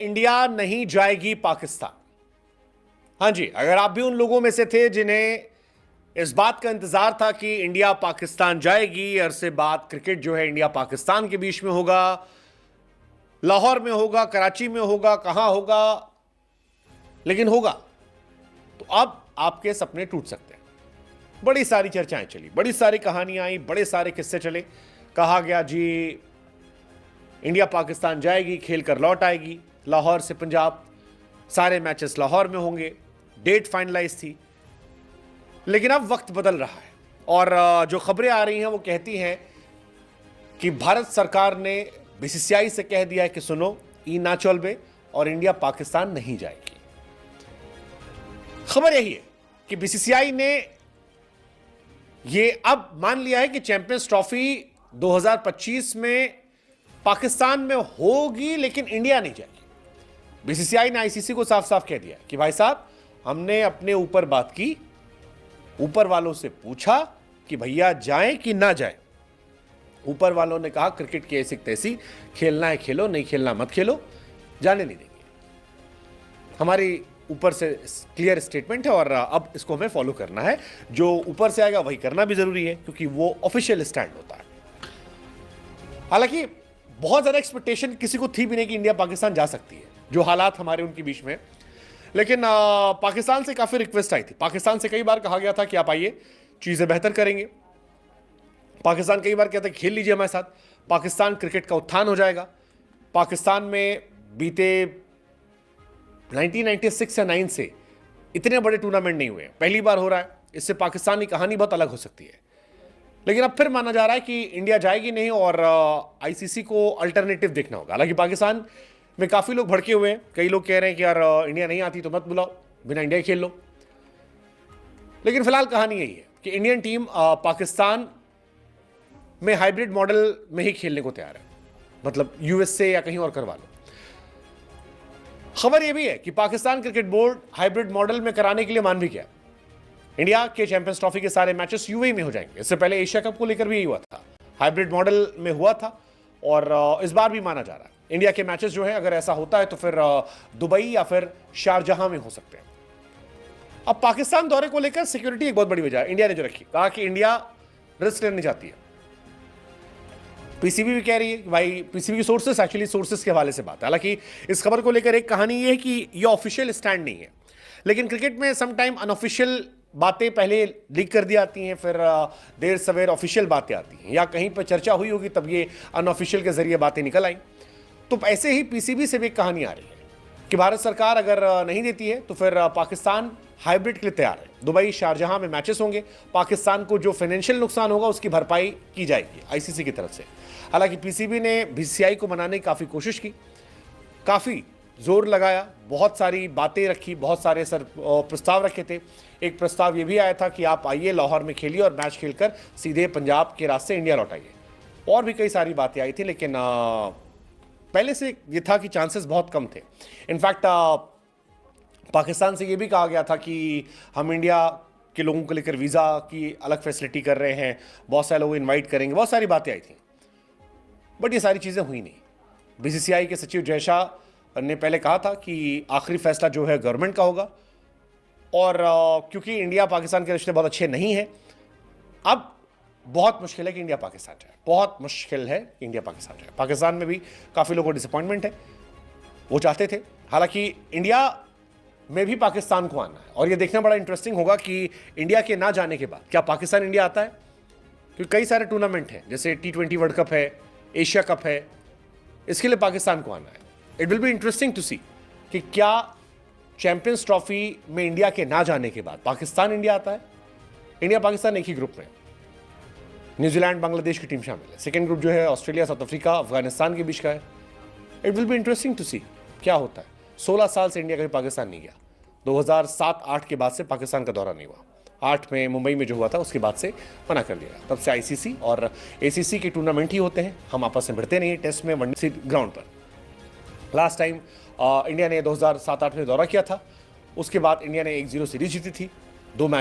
India नहीं जाएगी पाकिस्तान। हां जी, अगर आप भी उन लोगों में से थे जिन्हें इस बात का इंतजार था कि इंडिया पाकिस्तान जाएगी, अरसे बाद क्रिकेट जो है इंडिया पाकिस्तान के बीच में होगा, लाहौर में होगा, कराची में होगा, कहां होगा, लेकिन होगा, तो अब आपके सपने टूट सकते हैं। बड़ी सारी चर्चाएं चली, बड़ी सारी कहानियां आई, बड़े सारे किस्से चले। कहा गया जी इंडिया पाकिस्तान जाएगी, खेल कर लौट आएगी, लाहौर से पंजाब, सारे मैचेस लाहौर में होंगे, डेट फाइनलाइज थी। लेकिन अब वक्त बदल रहा है और जो खबरें आ रही हैं वो कहती हैं कि भारत सरकार ने बीसीसीआई से कह दिया है कि सुनो, ई ना चलबे और इंडिया पाकिस्तान नहीं जाएगी। खबर यही है कि बीसीसीआई ने ये अब मान लिया है कि चैंपियंस ट्रॉफी 2025 में पाकिस्तान में होगी, लेकिन इंडिया नहीं जाएगी। बीसीसीआई ने आईसीसी को साफ साफ कह दिया कि भाई साहब, हमने अपने ऊपर बात की, ऊपर वालों से पूछा कि भैया जाएं कि ना जाएं। ऊपर वालों ने कहा क्रिकेट की ऐसी तैसी, खेलना है खेलो, नहीं खेलना मत खेलो, जाने नहीं देंगे। हमारी ऊपर से क्लियर स्टेटमेंट है और अब इसको हमें फॉलो करना है। जो ऊपर से आएगा वही करना भी जरूरी है, क्योंकि वो ऑफिशियल स्टैंड होता है। हालांकि बहुत ज्यादा एक्सपेक्टेशन किसी को थी भी नहीं कि इंडिया पाकिस्तान जा सकती है, जो हालात हमारे उनके बीच में। लेकिन पाकिस्तान से काफी रिक्वेस्ट आई थी। पाकिस्तान से कई बार कहा गया था कि आप आइए, चीजें बेहतर करेंगे। पाकिस्तान कई बार कहता है खेल लीजिए हमारे साथ, पाकिस्तान क्रिकेट का उत्थान हो जाएगा। पाकिस्तान में बीते 1996 या 9 से इतने बड़े टूर्नामेंट नहीं हुए, पहली बार हो रहा है। इससे पाकिस्तान की कहानी बहुत अलग हो सकती है। लेकिन अब फिर माना जा रहा है कि इंडिया जाएगी नहीं और आईसीसी को अल्टरनेटिव देखना होगा। हालांकि पाकिस्तान में काफी लोग भड़के हुए हैं, कई लोग कह रहे हैं कि यार इंडिया नहीं आती तो मत बुलाओ, बिना इंडिया खेल लो। लेकिन फिलहाल कहानी यही है कि इंडियन टीम पाकिस्तान में हाइब्रिड मॉडल में ही खेलने को तैयार है, मतलब यूएस से या कहीं और करवा लो। खबर यह भी है कि Pakistan cricket board hybrid model में कराने के लिए मान भी गया। इंडिया के चैंपियंस ट्रॉफी के सारे मैचेस यूएई में हो जाएंगे। इससे पहले एशिया कप को लेकर भी यही हुआ था, हाइब्रिड मॉडल में हुआ था और इस बार भी माना जा रहा है। इंडिया के मैचेस जो है, अगर ऐसा होता है तो फिर दुबई या फिर शारजहां में हो सकते हैं। अब पाकिस्तान दौरे को लेकर सिक्योरिटी एक बहुत बड़ी वजह इंडिया ने जो रखी, कहा कि इंडिया रिस्क लेने जाती है। पीसीबी भी कह रही है कि भाई, पीसीबी की सोर्सेस, एक्चुअली सोर्सेस के हवाले से बात है। हालांकि इस खबर को लेकर एक कहानी ये है कि ये ऑफिशियल स्टैंड नहीं है, लेकिन क्रिकेट में समटाइम अनऑफिशियल बातें पहले लीक कर दी आती हैं, फिर देर सवेर ऑफिशियल बातें आती हैं, या कहीं पर चर्चा हुई होगी तब ये अनऑफिशियल के जरिए बातें निकल आई। तो ऐसे ही पीसीबी से भी एक कहानी आ रही है कि भारत सरकार अगर नहीं देती है तो फिर पाकिस्तान हाइब्रिड के लिए तैयार है। दुबई, शारजहां में मैचेस होंगे। पाकिस्तान को जो फाइनेंशियल नुकसान होगा उसकी भरपाई की जाएगी आईसीसी की तरफ से। हालांकि पीसीबी ने बीसीसीआई को मनाने की काफ़ी कोशिश की, काफ़ी जोर लगाया, बहुत सारी बातें रखी, बहुत सारे प्रस्ताव रखे थे। एक प्रस्ताव ये भी आया था कि आप आइए, लाहौर में खेलिए और मैच खेलकर सीधे पंजाब के रास्ते इंडिया लौट आइए। और भी कई सारी बातें आई थी, लेकिन पहले से ये था कि चांसेस बहुत कम थे। इनफैक्ट पाकिस्तान से ये भी कहा गया था कि हम इंडिया के लोगों को लेकर वीज़ा की अलग फैसिलिटी कर रहे हैं, बहुत सारे लोग इन्वाइट करेंगे, बहुत सारी बातें आई थी। बट ये सारी चीज़ें हुई नहीं। बीसीसीआई के सचिव जय शाह ने पहले कहा था कि आखिरी फैसला जो है गवर्नमेंट का होगा, और क्योंकि इंडिया पाकिस्तान के रिश्ते बहुत अच्छे नहीं हैं, अब बहुत मुश्किल है कि इंडिया पाकिस्तान जाए, बहुत मुश्किल है कि इंडिया पाकिस्तान जाए। पाकिस्तान में भी काफ़ी लोगों को डिसअपॉइंटमेंट है, वो चाहते थे। हालांकि इंडिया में भी पाकिस्तान को आना है, और ये देखना बड़ा इंटरेस्टिंग होगा कि इंडिया के ना जाने के बाद क्या पाकिस्तान इंडिया आता है, क्योंकि कई सारे टूर्नामेंट हैं, जैसे T20 वर्ल्ड कप है, एशिया कप है, इसके लिए पाकिस्तान को आना है। It will be interesting to see कि क्या चैंपियंस ट्रॉफी में इंडिया के ना जाने के बाद पाकिस्तान इंडिया आता है। इंडिया पाकिस्तान एक ही ग्रुप में, न्यूजीलैंड, बांग्लादेश की टीम शामिल है। सेकेंड ग्रुप जो है ऑस्ट्रेलिया, साउथ अफ्रीका, अफगानिस्तान के बीच का है। It will be interesting to see क्या होता है। 16 साल से इंडिया कभी पाकिस्तान नहीं गया। 2007-8 के बाद से पाकिस्तान का दौरा नहीं हुआ। 8 में मुंबई में जो हुआ था उसके बाद से मना कर दिया। तब से आईसीसी और एसीसी के टूर्नामेंट ही होते हैं, हम आपस में भिड़ते नहीं टेस्ट में, वनडे ग्राउंड पर। लास्ट टाइम इंडिया ने 2007-8 में दौरा किया था, उसके बाद इंडिया ने 1-0 सीरीज जीती थी, 2 मैच